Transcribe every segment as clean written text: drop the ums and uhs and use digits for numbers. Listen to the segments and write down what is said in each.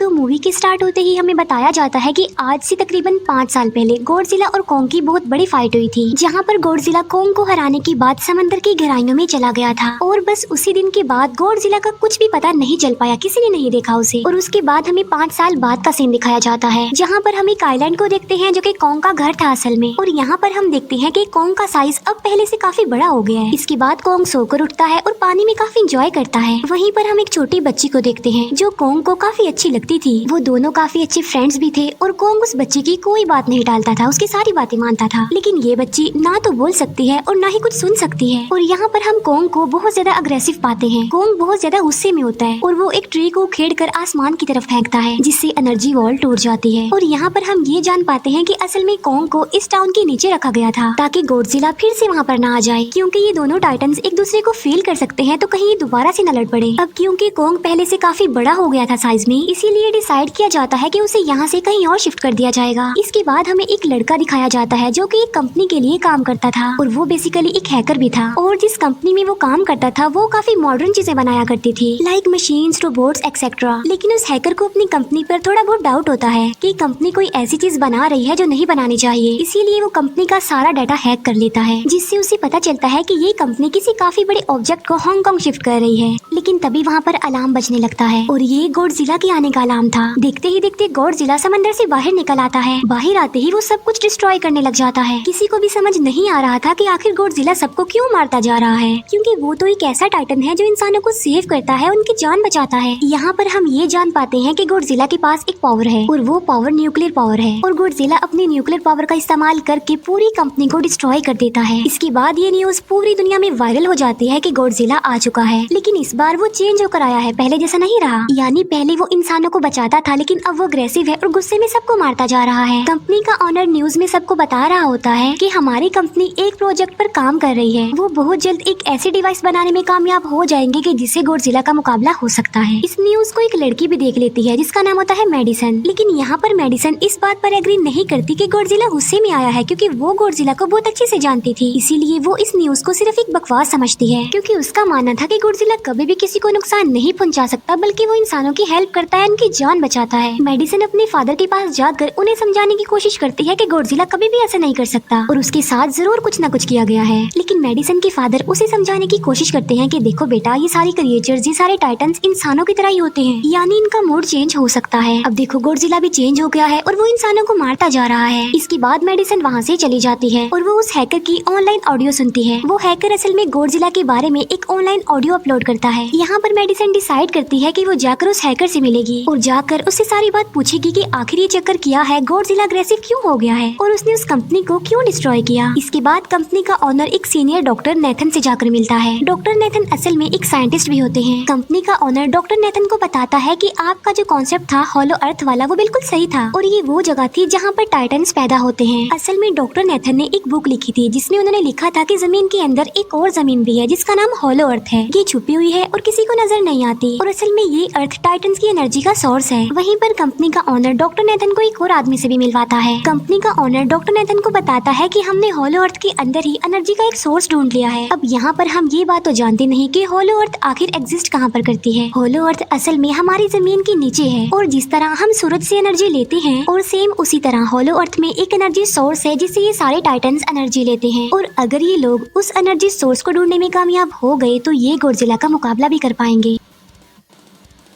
तो मूवी के स्टार्ट होते ही हमें बताया जाता है कि आज से तकरीबन 5 साल पहले गॉडजिला और कोंग की बहुत बड़ी फाइट हुई थी, जहां पर गॉडजिला कोंग को हराने के बाद समंदर की गहराइयों में चला गया था और बस उसी दिन के बाद गॉडजिला का कुछ भी पता नहीं चल पाया, किसी ने नहीं देखा उसे। और उसके बाद हमें 5 साल बाद का सीन दिखाया जाता है, जहाँ पर हम एक आइलैंड को देखते हैं जो कि कोंग का घर था असल में। और यहाँ पर हम देखते हैं कि कोंग का साइज अब पहले से काफी बड़ा हो गया है। इसके बाद कोंग सोकर उठता है और पानी में काफी इंजॉय करता है। वहीं पर हम एक छोटी बच्ची को देखते हैं जो कोंग को काफी अच्छी लगती थी। वो दोनों काफी अच्छे फ्रेंड्स भी थे और कोंग उस बच्ची की कोई बात नहीं टालता था, उसकी सारी बातें मानता था। लेकिन ये बच्ची ना तो बोल सकती है और ना ही कुछ सुन सकती है। और यहाँ पर हम कोंग को बहुत ज्यादा अग्रेसिव पाते हैं। कोंग बहुत ज्यादा गुस्से में होता है और वो एक ट्री को उखेड़कर आसमान की तरफ फेंकता है, जिससे एनर्जी वॉल टूट जाती है। और यहाँ पर हम ये जान पाते हैं कि असल में कोंग को इस टाउन के नीचे रखा गया था ताकि गॉडजिला फिर से वहाँ पर ना आ जाए, क्योंकि ये दोनों टाइटन्स एक दूसरे को फील कर सकते हैं, तो कहीं ये दोबारा से न लड़ पड़े। अब क्योंकि कोंग पहले से काफी बड़ा हो गया था साइज में, इसीलिए डिसाइड किया जाता है कि उसे यहाँ से कहीं और शिफ्ट कर दिया जाएगा। इसके बाद हमें एक लड़का दिखाया जाता है जो कि एक कंपनी के लिए काम करता था और वो बेसिकली एक हैकर भी था। और जिस कंपनी में वो काम करता था वो काफी मॉडर्न चीजें बनाया करती थी, लाइक मशीन्स, रोबोट्स एक्सेट्रा। लेकिन उस हैकर को अपनी कंपनी पर थोड़ा बहुत डाउट होता है कि कंपनी कोई ऐसी चीज बना रही है जो नहीं बनानी चाहिए, इसीलिए वो कंपनी का सारा डाटा हैक कर लेता है, जिससे उसे पता चलता है कि ये कंपनी किसी काफी बड़े ऑब्जेक्ट को हांगकांग शिफ्ट कर रही है। लेकिन तभी वहाँ पर अलार्म बजने लगता है और ये गॉडजिला के आने का अलार्म था। देखते ही देखते गॉडजिला समंदर से बाहर निकल आता है। बाहर आते ही वो सब कुछ डिस्ट्रॉय करने लग जाता है। किसी को भी समझ नहीं आ रहा था कि आखिर गॉडजिला सबको क्यों मारता जा रहा है, क्योंकि वो तो एक ऐसा टाइटन है जो इंसानों को सेव करता है, उनकी जान बचाता है। यहाँ पर हम ये जान पाते हैं कि गॉडजिला के पास एक पावर है और वो पावर न्यूक्लियर पावर है। और गॉडजिला अपनी न्यूक्लियर पावर का इस्तेमाल करके पूरी कंपनी को डिस्ट्रॉय कर देता है। इसके बाद ये न्यूज पूरी दुनिया में वायरल हो जाती है कि गॉडजिला आ चुका है। लेकिन इस बार वो चेंज होकर आया है, पहले जैसा नहीं रहा। यानी पहले वो इंसानों को बचाता था, लेकिन अब वो अग्रेसिव है और गुस्से में सबको मारता जा रहा है। कंपनी का ऑनर न्यूज में सबको बता रहा होता है कि हमारी कंपनी एक प्रोजेक्ट पर काम कर रही है। वो बहुत जल्द एक ऐसी डिवाइस बनाने में कामयाब हो जाएंगे कि जिससे गॉडजिला का मुकाबला हो सकता है। इस न्यूज को एक लड़की भी देख लेती है जिसका नाम होता है मेडिसन। लेकिन यहाँ पर मेडिसन इस बात पर एग्री नहीं करती कि गॉडजिला गुस्से में आया है, क्योंकि वो गॉडजिला को बहुत अच्छे से जानती थी। इसीलिए वो इस न्यूज को सिर्फ एक बकवास समझती है, क्योंकि उसका मानना था कि गॉडजिला कभी भी किसी को नुकसान नहीं पहुंचा सकता, बल्कि वो इंसानों की हेल्प करता है, उनकी जान बचाता है। मेडिसन अपने फादर के पास जाकर उन्हें समझाने की कोशिश करती है कि गॉडजिला कभी भी ऐसा नहीं कर सकता और उसके साथ जरूर कुछ न कुछ किया गया है। लेकिन मेडिसन के फादर उसे समझाने की कोशिश करते हैं कि देखो बेटा, ये सारे क्रिएचर्स, ये सारे टाइटन्स इंसानों की तरह ही होते हैं, यानी इनका मूड चेंज हो सकता है। अब देखो गॉडजिला भी चेंज हो गया है और वो इंसानों को मारता जा रहा है। इसके बाद मेडिसन वहाँ से चली जाती है और वो उस हैकर की ऑनलाइन ऑडियो सुनती है। वो हैकर असल में गॉडजिला के बारे में एक ऑनलाइन ऑडियो अपलोड करता है। यहाँ पर मेडिसन डिसाइड करती है कि वो जाकर उस हैकर से मिलेगी और जाकर उससे सारी बात पूछेगी कि आखिर ये चक्कर किया है, गॉडजिला अग्रेसिव क्यों हो गया है और उसने उस कंपनी को क्यों डिस्ट्रॉय किया। इसके बाद कंपनी का ऑनर एक सीनियर डॉक्टर नेथन से जाकर मिलता है। डॉक्टर नेथन असल में एक साइंटिस्ट भी होते हैं। कंपनी का ऑनर डॉक्टर नेथन को बताता है कि आपका जो कॉन्सेप्ट था हॉलो अर्थ वाला, वो बिल्कुल सही था और ये वो जगह थी जहाँ पर टाइटन्स पैदा होते हैं। असल में डॉक्टर नेथन ने एक बुक लिखी थी जिसमें उन्होंने लिखा था कि जमीन के अंदर एक और जमीन भी है जिसका नाम हॉलो अर्थ है। ये छुपी हुई है और किसी को नजर नहीं आती और असल में ये अर्थ टाइटन्स की एनर्जी का सोर्स है। वहीं पर कंपनी का ऑनर डॉक्टर नेथन को एक और आदमी से भी मिलवाता है। कंपनी का ऑनर डॉक्टर नेथन को बताता है कि हमने हॉलो अर्थ के अंदर ही एनर्जी का एक सोर्स ढूंढ लिया है। अब यहाँ पर हम ये बात तो जानते नहीं कि हॉलो अर्थ आखिर एग्जिस्ट कहाँ पर करती है। हॉलो अर्थ असल में हमारी जमीन के नीचे है और जिस तरह हम सूरज से एनर्जी लेते हैं और सेम उसी तरह हॉलो अर्थ में एक एनर्जी सोर्स है जिससे ये सारे टाइटन्स एनर्जी लेते हैं। और अगर ये लोग उस एनर्जी सोर्स को ढूंढने में कामयाब हो गए तो ये गॉडजिला का मुकाबला भी कर पाएंगे।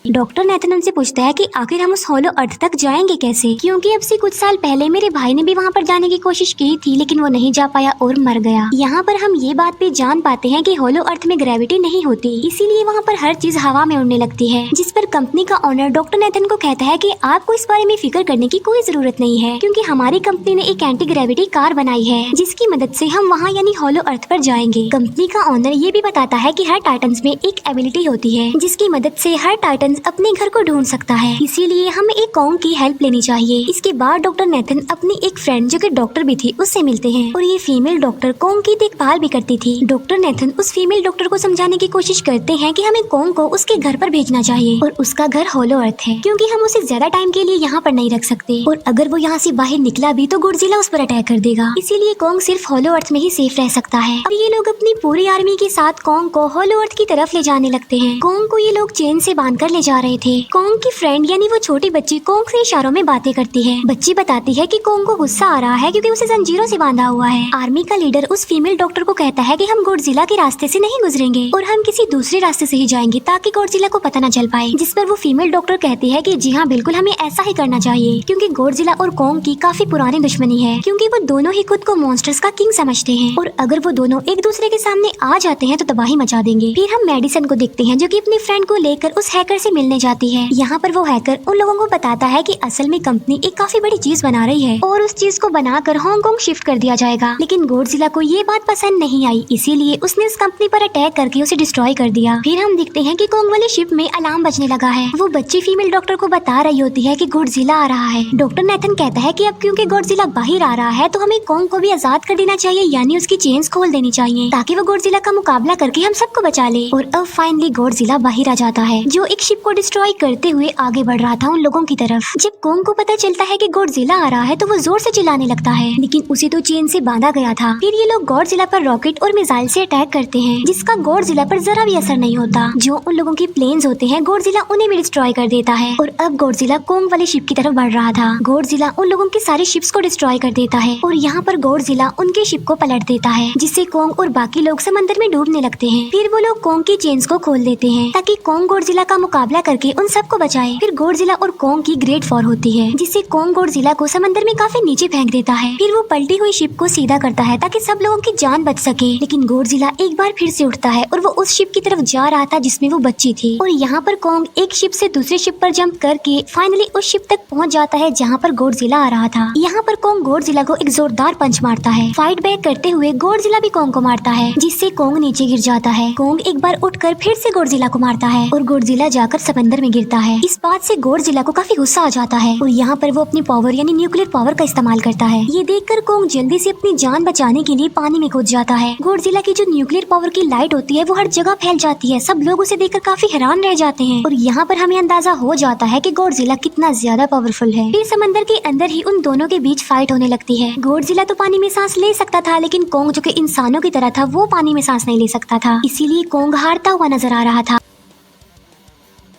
डॉक्टर नेथन उनसे पूछता है कि आखिर हम उस हॉलो अर्थ तक जाएंगे कैसे, क्योंकि अब से कुछ साल पहले मेरे भाई ने भी वहाँ पर जाने की कोशिश की थी लेकिन वो नहीं जा पाया और मर गया। यहाँ पर हम ये बात भी जान पाते हैं कि हॉलो अर्थ में ग्रेविटी नहीं होती, इसीलिए वहाँ पर हर चीज हवा में उड़ने लगती है। जिस पर कंपनी का ऑनर डॉक्टर नेथन को कहता है कि आपको इस बारे में फिक्र करने की कोई जरूरत नहीं है, क्योंकि हमारी कंपनी ने एक एंटी ग्रेविटी कार बनाई है जिसकी मदद से हम वहाँ यानी हॉलो अर्थ पर जाएंगे। कंपनी का ऑनर ये भी बताता है कि हर टाइटन्स में एक एबिलिटी होती है जिसकी मदद से हर टाइटन अपने घर को ढूंढ सकता है, इसीलिए हमें एक कोंग की हेल्प लेनी चाहिए। इसके बाद डॉक्टर नेथन अपनी एक फ्रेंड जो कि डॉक्टर भी थी उससे मिलते हैं और ये फीमेल डॉक्टर कोंग की देखभाल भी करती थी। डॉक्टर नेथन उस फीमेल डॉक्टर को समझाने की कोशिश करते हैं कि हमें कोंग को उसके घर पर भेजना चाहिए और उसका घर हॉलो अर्थ है, क्योंकि हम उसे ज्यादा टाइम के लिए यहाँ पर नहीं रख सकते और अगर वो यहाँ से बाहर निकला भी तो गॉडजिला उस पर अटैक कर देगा, इसीलिए कोंग सिर्फ हॉलो अर्थ में ही सेफ रह सकता है। अब ये लोग अपनी पूरी आर्मी के साथ कोंग को हॉलो अर्थ की तरफ ले जाने लगते हैं। कोंग को ये लोग चेन से बांध कर ले करने जा रहे थे। कोंग की फ्रेंड यानी वो छोटी बच्ची कोंग से इशारों में बातें करती है। बच्ची बताती है कि कोंग को गुस्सा आ रहा है क्योंकि उसे जंजीरों से बांधा हुआ है। आर्मी का लीडर उस फीमेल डॉक्टर को कहता है कि हम गॉडजिला के रास्ते से नहीं गुजरेंगे और हम किसी दूसरे रास्ते से ही जाएंगे ताकि गॉडजिला को पता न चल पाए। जिस पर वो फीमेल डॉक्टर कहती है कि जी हाँ बिल्कुल हमें ऐसा ही करना चाहिए क्योंकि गॉडजिला और कोंग की काफी पुरानी दुश्मनी है, क्योंकि वो दोनों ही खुद को मॉन्स्टर्स का किंग समझते हैं और अगर वो दोनों एक दूसरे के सामने आ जाते हैं तो तबाही मचा देंगे। फिर हम मेडिसन को देखते हैं जो कि अपनी फ्रेंड को लेकर उस हैकर से मिलने जाती है। यहाँ पर वो हैकर उन लोगों को बताता है कि असल में कंपनी एक काफी बड़ी चीज बना रही है और उस चीज को बनाकर हांगकांग शिफ्ट कर दिया जाएगा। लेकिन गॉडजिला को ये बात पसंद नहीं आई, इसीलिए उसने उस कंपनी पर अटैक करके उसे डिस्ट्रॉय कर दिया। फिर हम देखते हैं कि कोंग वाली शिप में अलार्म बजने लगा है। वो बच्ची फीमेल डॉक्टर को बता रही होती है कि गॉडजिला आ रहा है। डॉक्टर नेथन कहता है कि अब क्योंकि गॉडजिला बाहर आ रहा है तो हमें कोंग को भी आजाद कर देना चाहिए, यानी उसकी चेन्स खोल देनी चाहिए ताकि वो गॉडजिला का मुकाबला करके हम सबको बचा ले। और अब फाइनली गॉडजिला बाहर आ जाता है जो एक शिप को डिस्ट्रॉय करते हुए आगे बढ़ रहा था उन लोगों की तरफ। जब कोंग को पता चलता है कि गॉडजिला आ रहा है तो वो जोर से चिल्लाने लगता है, लेकिन उसे तो चेन से बांधा गया था। फिर ये लोग गॉडजिला पर रॉकेट और मिसाइल से अटैक करते हैं जिसका गॉडजिला पर जरा भी असर नहीं होता। जो उन लोगों की प्लेन्स होते हैं गॉडजिला उन्हें भी डिस्ट्रॉय कर देता है। और अब गॉडजिला कोंग वाली शिप की तरफ बढ़ रहा था। गॉडजिला उन लोगों की सारी शिप्स को डिस्ट्रॉय कर देता है और यहाँ पर गॉडजिला उनके शिप को पलट देता है जिससे कोंग और बाकी लोग समंदर में डूबने लगते हैं। फिर वो लोग कोंग की चेन्स को खोल देते हैं ताकि कोंग गॉडजिला का मुकाबला करके उन सबको बचाए। फिर गॉडजिला और कोंग की ग्रेट वॉर होती है जिससे कोंग गॉडजिला को समंदर में काफी नीचे फेंक देता है। फिर वो पलटी हुई शिप को सीधा करता है ताकि सब लोगों की जान बच सके। लेकिन गॉडजिला एक बार फिर से उठता है और वो उस शिप की तरफ जा रहा था जिसमें वो बच्ची थी। और यहाँ पर कोंग एक शिप से दूसरी शिप पर जंप करके फाइनली उस शिप तक पहुँच जाता है जहाँ पर गॉडजिला आ रहा था। यहाँ पर कोंग गॉडजिला को एक जोरदार पंच मारता है। फाइट बैक करते हुए गॉडजिला भी कोंग को मारता है जिससे कोंग नीचे गिर जाता है। कोंग एक बार उठकर फिर से गॉडजिला को मारता है और गॉडजिला जाकर समंदर में गिरता है। इस बात से गॉडजिला को काफी गुस्सा आ जाता है और यहाँ पर वो अपनी पावर यानी न्यूक्लियर पावर का इस्तेमाल करता है। ये देखकर कोंग जल्दी से अपनी जान बचाने के लिए पानी में कूद जाता है। गॉडजिला की जो न्यूक्लियर पावर की लाइट होती है वो हर जगह फैल जाती है। सब लोग उसे देखकर काफी हैरान रह जाते हैं और यहाँ पर हमें अंदाजा हो जाता है कि गॉडजिला कितना ज्यादा पावरफुल है। फिर समंदर के अंदर ही उन दोनों के बीच फाइट होने लगती है। गॉडजिला तो पानी में सांस ले सकता था लेकिन कोंग जो कि इंसानों की तरह था वो पानी में सांस नहीं ले सकता था, इसीलिए कोंग हारता हुआ नजर आ रहा था।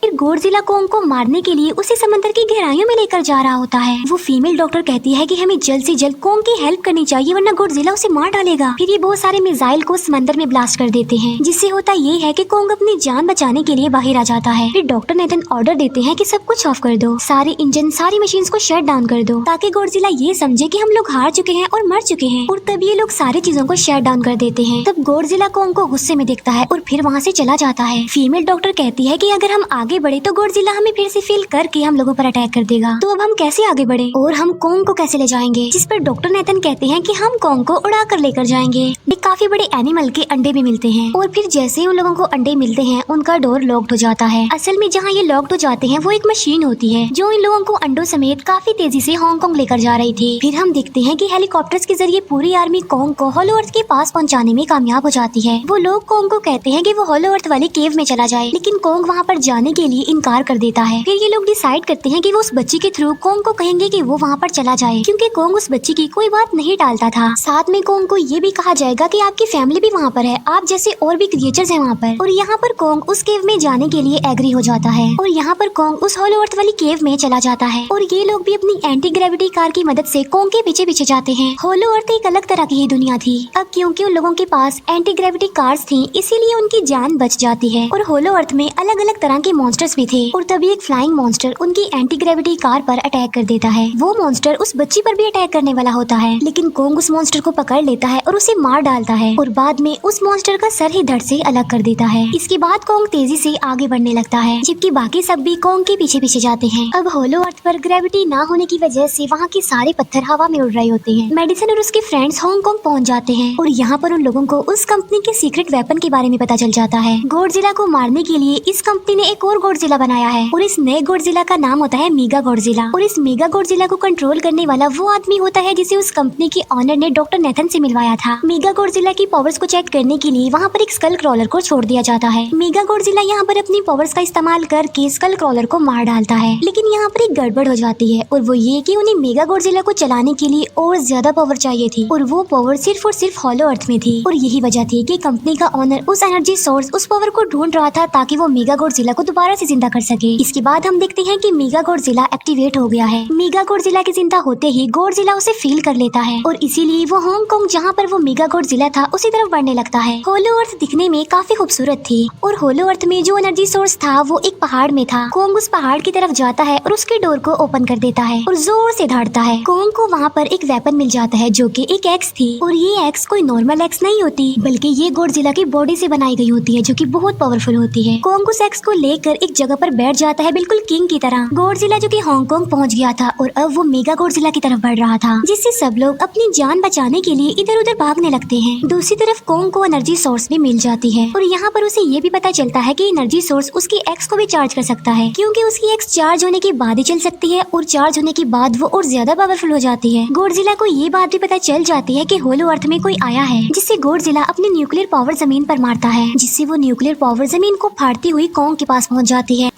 फिर गॉडजिला कोंग को मारने के लिए उसे समंदर की गहराइयों में लेकर जा रहा होता है। वो फीमेल डॉक्टर कहती है कि हमें जल्द से जल्द कोंग की हेल्प करनी चाहिए वरना गॉडजिला उसे मार डालेगा। फिर ये बहुत सारे मिसाइल को समंदर में ब्लास्ट कर देते हैं जिससे होता ये है कि कोंग अपनी जान बचाने के लिए बाहर आ जाता है। फिर डॉक्टर नेथन ऑर्डर देते हैं कि सब कुछ ऑफ कर दो, सारे इंजन सारी मशीन को शट डाउन कर दो ताकि गॉडजिला ये समझे कि हम लोग हार चुके हैं और मर चुके हैं। और तब ये लोग सारी चीजों को शट डाउन कर देते हैं। तब गॉडजिला कोंग को गुस्से में देखता है और फिर वहाँ से चला जाता है। फीमेल डॉक्टर कहती है कि अगर हम आगे बढ़े तो गॉडजिला हमें फिर से फील करके हम लोगों पर अटैक कर देगा, तो अब हम कैसे आगे बढ़े और हम कोंग को कैसे ले जाएंगे। जिस पर डॉक्टर नेथन कहते हैं कि हम कोंग को उड़ा कर लेकर जाएंगे। एक काफी बड़े एनिमल के अंडे भी मिलते हैं और फिर जैसे ही उन लोगों को अंडे मिलते हैं उनका डोर लॉक्ड हो जाता है। असल में जहाँ ये लॉक्ड हो जाते हैं वो एक मशीन होती है जो इन लोगों को अंडों समेत काफी तेजी से हांगकांग लेकर जा रही थी। फिर हम देखते हैं कि हेलीकॉप्टर्स के जरिए पूरी आर्मी कोंग को हॉलो अर्थ के पास पहुँचाने में कामयाब हो जाती है। वो लोग कोंग को कहते हैं कि वो हॉलो अर्थ वाले केव में चला जाए, लेकिन कोंग वहाँ पर जाने के लिए इनकार कर देता है। फिर ये लोग डिसाइड करते हैं कि वो उस बच्ची के थ्रू कोंग को कहेंगे कि वो वहाँ पर चला जाए, क्योंकि कोंग उस बच्ची की कोई बात नहीं टालता था। साथ में कोंग को ये भी कहा जाएगा कि आपकी फैमिली भी वहाँ पर है, आप जैसे और भी क्रिएचर्स हैं वहाँ पर। और यहाँ पर कोंग उस केव में जाने के लिए एग्री हो जाता है और यहाँ पर कोंग उस हॉलो अर्थ वाली केव में चला जाता है। और ये लोग भी अपनी एंटी ग्रेविटी कार की मदद से कोंग के पीछे पीछे जाते हैं। हॉलो अर्थ एक अलग तरह की ही दुनिया थी। अब क्योंकि उन लोगों के पास एंटी ग्रेविटी कार्स थी इसीलिए उनकी जान बच जाती है। और हॉलो अर्थ में अलग अलग तरह के मॉन्स्टर्स भी थे और तभी एक फ्लाइंग मॉन्स्टर उनकी एंटी ग्रेविटी कार पर अटैक कर देता है। वो मॉन्स्टर उस बच्ची पर भी अटैक करने वाला होता है, लेकिन कोंग उस मॉन्स्टर को पकड़ लेता है और उसे मार डालता है और बाद में उस मॉन्स्टर का सर ही धड़ से अलग कर देता है। इसके बाद कोंग तेजी से आगे बढ़ने लगता है जबकि बाकी सब भी कोंग के पीछे पीछे जाते हैं। अब हॉलो अर्थ पर ग्रेविटी ना होने की वजह से वहाँ के सारे पत्थर हवा में उड़ रहे होते हैं। मेडिसन और उसके फ्रेंड्स हांगकांग पहुँच जाते हैं और यहाँ पर उन लोगों को उस कंपनी के सीक्रेट वेपन के बारे में पता चल जाता है। गॉडजिला को मारने के लिए इस कंपनी ने एक और गॉडजिला बनाया है और इस नए गॉडजिला का नाम होता है मेगा गॉडजिला। और इस मेगा गॉडजिला को कंट्रोल करने वाला वो आदमी होता है जिसे उस कंपनी के ऑनर ने डॉक्टर नेथन से मिलवाया था। मेगा गॉडजिला की पावर्स को चेक करने के लिए वहाँ पर एक स्कल क्रॉलर को छोड़ दिया जाता है। मेगा गॉडजिला यहाँ पर अपनी पावर्स का इस्तेमाल करके स्कल क्रॉलर को मार डालता है, लेकिन यहाँ पर एक गड़बड़ हो जाती है और वो ये कि उन्हें मेगा गॉडजिला को चलाने के लिए और ज्यादा पावर चाहिए थी और वो पावर सिर्फ और सिर्फ हॉलो अर्थ में थी। और यही वजह थी कि कंपनी का ऑनर उस एनर्जी सोर्स उस पावर को ढूंढ रहा था ताकि वो मेगा गॉडजिला को दोबारा दोबारा से जिंदा कर सके। इसके बाद हम देखते हैं कि मेगा गॉडजिला एक्टिवेट हो गया है। मेगा गॉडजिला के जिंदा होते ही गॉडजिला उसे फील कर लेता है और इसीलिए वो हांगकांग जहाँ पर वो मेगा गॉडजिला था उसी तरफ बढ़ने लगता है। होलो अर्थ दिखने में काफी खूबसूरत थी और होलो अर्थ में जो एनर्जी सोर्स था वो एक पहाड़ में था। कोंग उस पहाड़ की तरफ जाता है और उसके डोर को ओपन कर देता है और जोर से धाड़ता है। कोंग को वहाँ पर एक वेपन मिल जाता है जो कि एक एक्स थी और ये एक्स कोई नॉर्मल एक्स नहीं होती बल्कि ये गॉडजिला की बॉडी से बनाई गई होती है जो कि बहुत पावरफुल होती है। कोंग उस एक्स को लेकर एक जगह पर बैठ जाता है बिल्कुल किंग की तरह। गॉडजिला जो कि हांगकांग पहुंच गया था और अब वो मेगा गॉडजिला की तरफ बढ़ रहा था, जिससे सब लोग अपनी जान बचाने के लिए इधर उधर भागने लगते हैं। दूसरी तरफ कोंग को एनर्जी सोर्स भी मिल जाती है और यहाँ पर उसे ये भी पता चलता है कि एनर्जी सोर्स उसकी एक्स को भी चार्ज कर सकता है, क्योंकि उसकी एक्स चार्ज होने के बाद ही चल सकती है और चार्ज होने के बाद वो और ज्यादा पावरफुल हो जाती है। गॉडजिला को ये बात भी पता चल जाती है कि होलो अर्थ में कोई आया है, जिससे गॉडजिला अपनी न्यूक्लियर पावर जमीन पर मारता है, जिससे वो न्यूक्लियर पावर जमीन को फाड़ती हुई कोंग के पास पहुँच जाती है।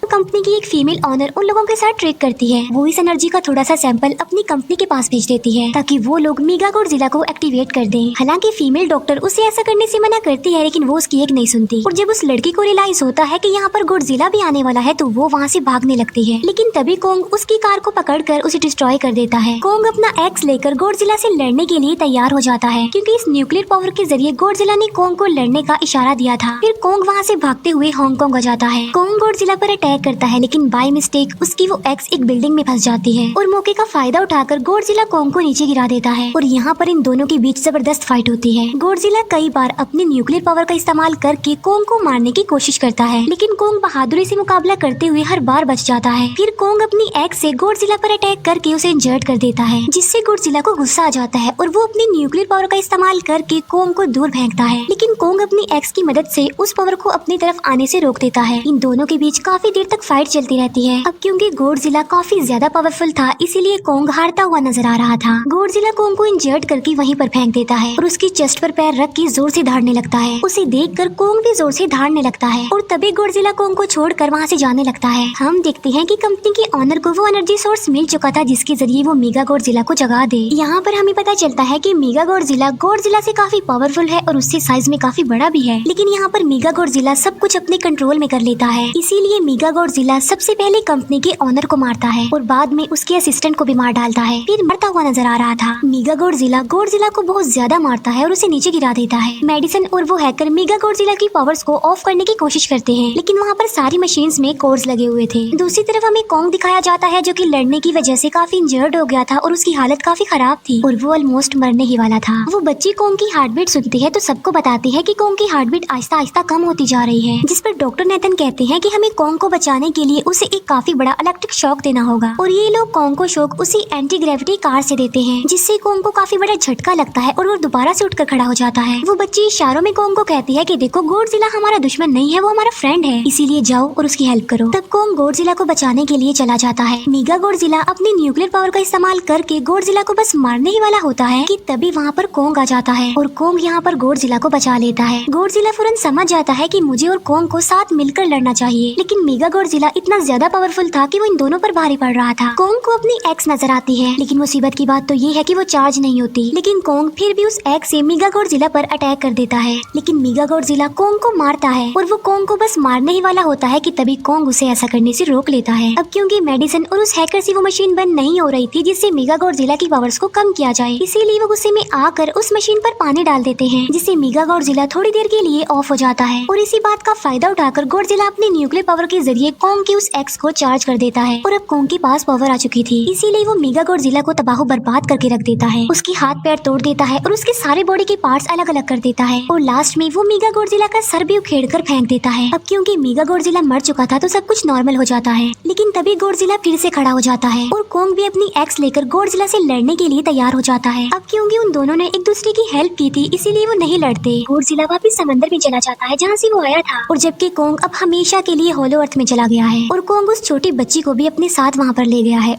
कंपनी की एक फीमेल ऑनर उन लोगों के साथ ट्रेक करती है। वो इस एनर्जी का थोड़ा सा सैंपल अपनी कंपनी के पास भेज देती है ताकि वो लोग मेगा गॉडजिला को एक्टिवेट कर दें। हालांकि फीमेल डॉक्टर उसे ऐसा करने से मना करती है, लेकिन वो उसकी एक नहीं सुनती और जब उस लड़की को रियलाइज होता है कि यहाँ पर गॉडजिला भी आने वाला है तो वो वहाँ से भागने लगती है। लेकिन तभी कोंग उसकी कार को पकड़कर उसे डिस्ट्रॉय कर देता है। कोंग अपना एक्स लेकर गॉडजिला से लड़ने के लिए तैयार हो जाता है, क्योंकि इस न्यूक्लियर पावर के जरिए गॉडजिला ने कोंग को लड़ने का इशारा दिया था। फिर कोंग वहाँ से भागते हुए हांगकांग आ जाता है। कोंग गॉडजिला पर अटैक करता है, लेकिन बाय मिस्टेक उसकी वो एक्स एक बिल्डिंग में फंस जाती है और मौके का फायदा उठाकर गॉडजिला कोंग को नीचे गिरा देता है और यहाँ पर इन दोनों के बीच जबरदस्त फाइट होती है। गॉडजिला कई बार अपनी न्यूक्लियर पावर का इस्तेमाल करके कोंग को मारने की कोशिश करता है, लेकिन कोंग बहादुरी से मुकाबला करते हुए हर बार बच जाता है। फिर कोंग अपनी एक्स से गॉडजिला पर अटैक करके उसे इंजर्ड कर देता है, जिससे गॉडजिला को गुस्सा आ जाता है और वो अपनी न्यूक्लियर पावर का इस्तेमाल करके कोंग को दूर फेंकता है। लेकिन कोंग अपनी एक्स की मदद से उस पावर को अपनी तरफ आने से रोक देता है। इन दोनों के बीच काफी देर तक फाइट चलती रहती है। अब क्योंकि गॉडजिला काफी ज्यादा पावरफुल था, इसीलिए कोंग हारता हुआ नजर आ रहा था। गॉडजिला कोंग को इंजर्ड करके वहीं पर फेंक देता है और उसकी चेस्ट पर पैर रख के जोर से धाड़ने लगता है। उसे देखकर कोंग भी जोर से धाड़ने लगता है और तभी गॉडजिला कोंग को छोड़कर वहाँ से जाने लगता है। हम देखते हैं कि कंपनी के ऑनर को वो एनर्जी सोर्स मिल चुका था जिसके जरिए वो मेगा गॉडजिला को जगा दे। यहाँ पर हमें पता चलता है कि मेगा गॉडजिला से काफी पावरफुल है और उससे साइज में काफी बड़ा भी है, लेकिन यहाँ पर मेगा गॉडजिला सब कुछ अपने कंट्रोल में कर लेता है। इसीलिए मेगा गॉडजिला सबसे पहले कंपनी के ऑनर को मारता है और बाद में उसके असिस्टेंट को भी मार डालता है। फिर मरता हुआ नजर आ रहा था। मेगा गॉडजिला को बहुत ज्यादा मारता है और उसे नीचे गिरा देता है। मेडिसन और वो हैकर मेगा गॉडजिला की पावर्स को ऑफ करने की कोशिश करते हैं, लेकिन वहाँ पर सारी मशीन्स में कोर्स लगे हुए थे। दूसरी तरफ हमें कोंग दिखाया जाता है जो कि लड़ने की वजह से काफी इंजर्ड हो गया था और उसकी हालत काफी खराब थी और वो ऑलमोस्ट मरने ही वाला था। वो बच्ची कोंग की हार्ट बीट सुनती है तो सबको बताती है कि कोंग की हार्ट बीट आहिस्ता आहिस्ता कम होती जा रही है, जिस पर डॉक्टर नेथन कहते हैं कि हमें कोंग को बचाने के लिए उसे एक काफी बड़ा इलेक्ट्रिक शॉक देना होगा और ये लोग कोंग को शॉक उसी एंटी ग्रेविटी कार से देते हैं, जिससे कोंग को काफी बड़ा झटका लगता है और वो दोबारा से उठकर खड़ा हो जाता है। वो बच्ची इशारों में कोंग को कहती है कि देखो गॉडजिला हमारा दुश्मन नहीं है, वो हमारा फ्रेंड है, इसीलिए जाओ और उसकी हेल्प करो। तब कोंग गॉडजिला को बचाने के लिए चला जाता है। मेगा गॉडजिला अपनी न्यूक्लियर पावर का इस्तेमाल करके गॉडजिला को बस मारने ही वाला होता है कि तभी वहाँ पर कोंग आ जाता है और कोंग यहाँ पर गॉडजिला को बचा लेता है। गॉडजिला फौरन समझ जाता है कि मुझे और कोंग को साथ मिलकर लड़ना चाहिए, लेकिन मेगा गॉडजिला इतना ज्यादा पावरफुल था कि वो इन दोनों पर भारी पड़ रहा था। कोंग को अपनी एक्स नजर आती है, लेकिन मुसीबत की बात तो ये है कि वो चार्ज नहीं होती। लेकिन कोंग फिर भी उस एक्स से मेगा गॉडजिला पर अटैक कर देता है, लेकिन मेगा गॉडजिला कोंग को मारता है और वो कोंग को बस मारने ही वाला होता है कि तभी कोंग उसे ऐसा करने से रोक लेता है। अब क्योंकि मेडिसन और उस हैकर से वो मशीन बंद नहीं हो रही थी जिससे मेगा गॉडजिला की पावर्स को कम किया जाए, इसीलिए वो गुस्से में आकर उस मशीन पर पानी डाल देते हैं, जिससे मेगा गॉडजिला थोड़ी देर के लिए ऑफ हो जाता है और इसी बात का फायदा उठाकर गॉडजिला अपनी न्यूक्लियर पावर के जरिए कोंग की उस एक्स को चार्ज कर देता है और अब कोंग के पास पावर आ चुकी थी, इसीलिए वो मेगा गॉडजिला को तबाह बर्बाद करके रख देता है। उसके हाथ पैर तोड़ देता है और उसके सारे बॉडी के पार्ट्स अलग अलग कर देता है और लास्ट में वो मेगा गॉडजिला का सर भी उखेड़ कर फेंक देता है। अब क्योंकि मेगा गॉडजिला मर चुका था तो सब कुछ नॉर्मल हो जाता है, लेकिन तभी गॉडजिला फिर से खड़ा हो जाता है और कोंग भी अपनी एक्स लेकर गॉडजिला से लड़ने के लिए तैयार हो जाता है। अब क्योंकि उन दोनों ने एक दूसरे की हेल्प की थी, इसीलिए वो नहीं लड़ते। गॉडजिला वापस समंदर में चला जाता है जहाँ से वो आया था और जबकि कोंग अब हमेशा के लिए होलो अर्थ में चला गया है और कोंग उस छोटी बच्ची को भी अपने साथ वहाँ पर ले गया है।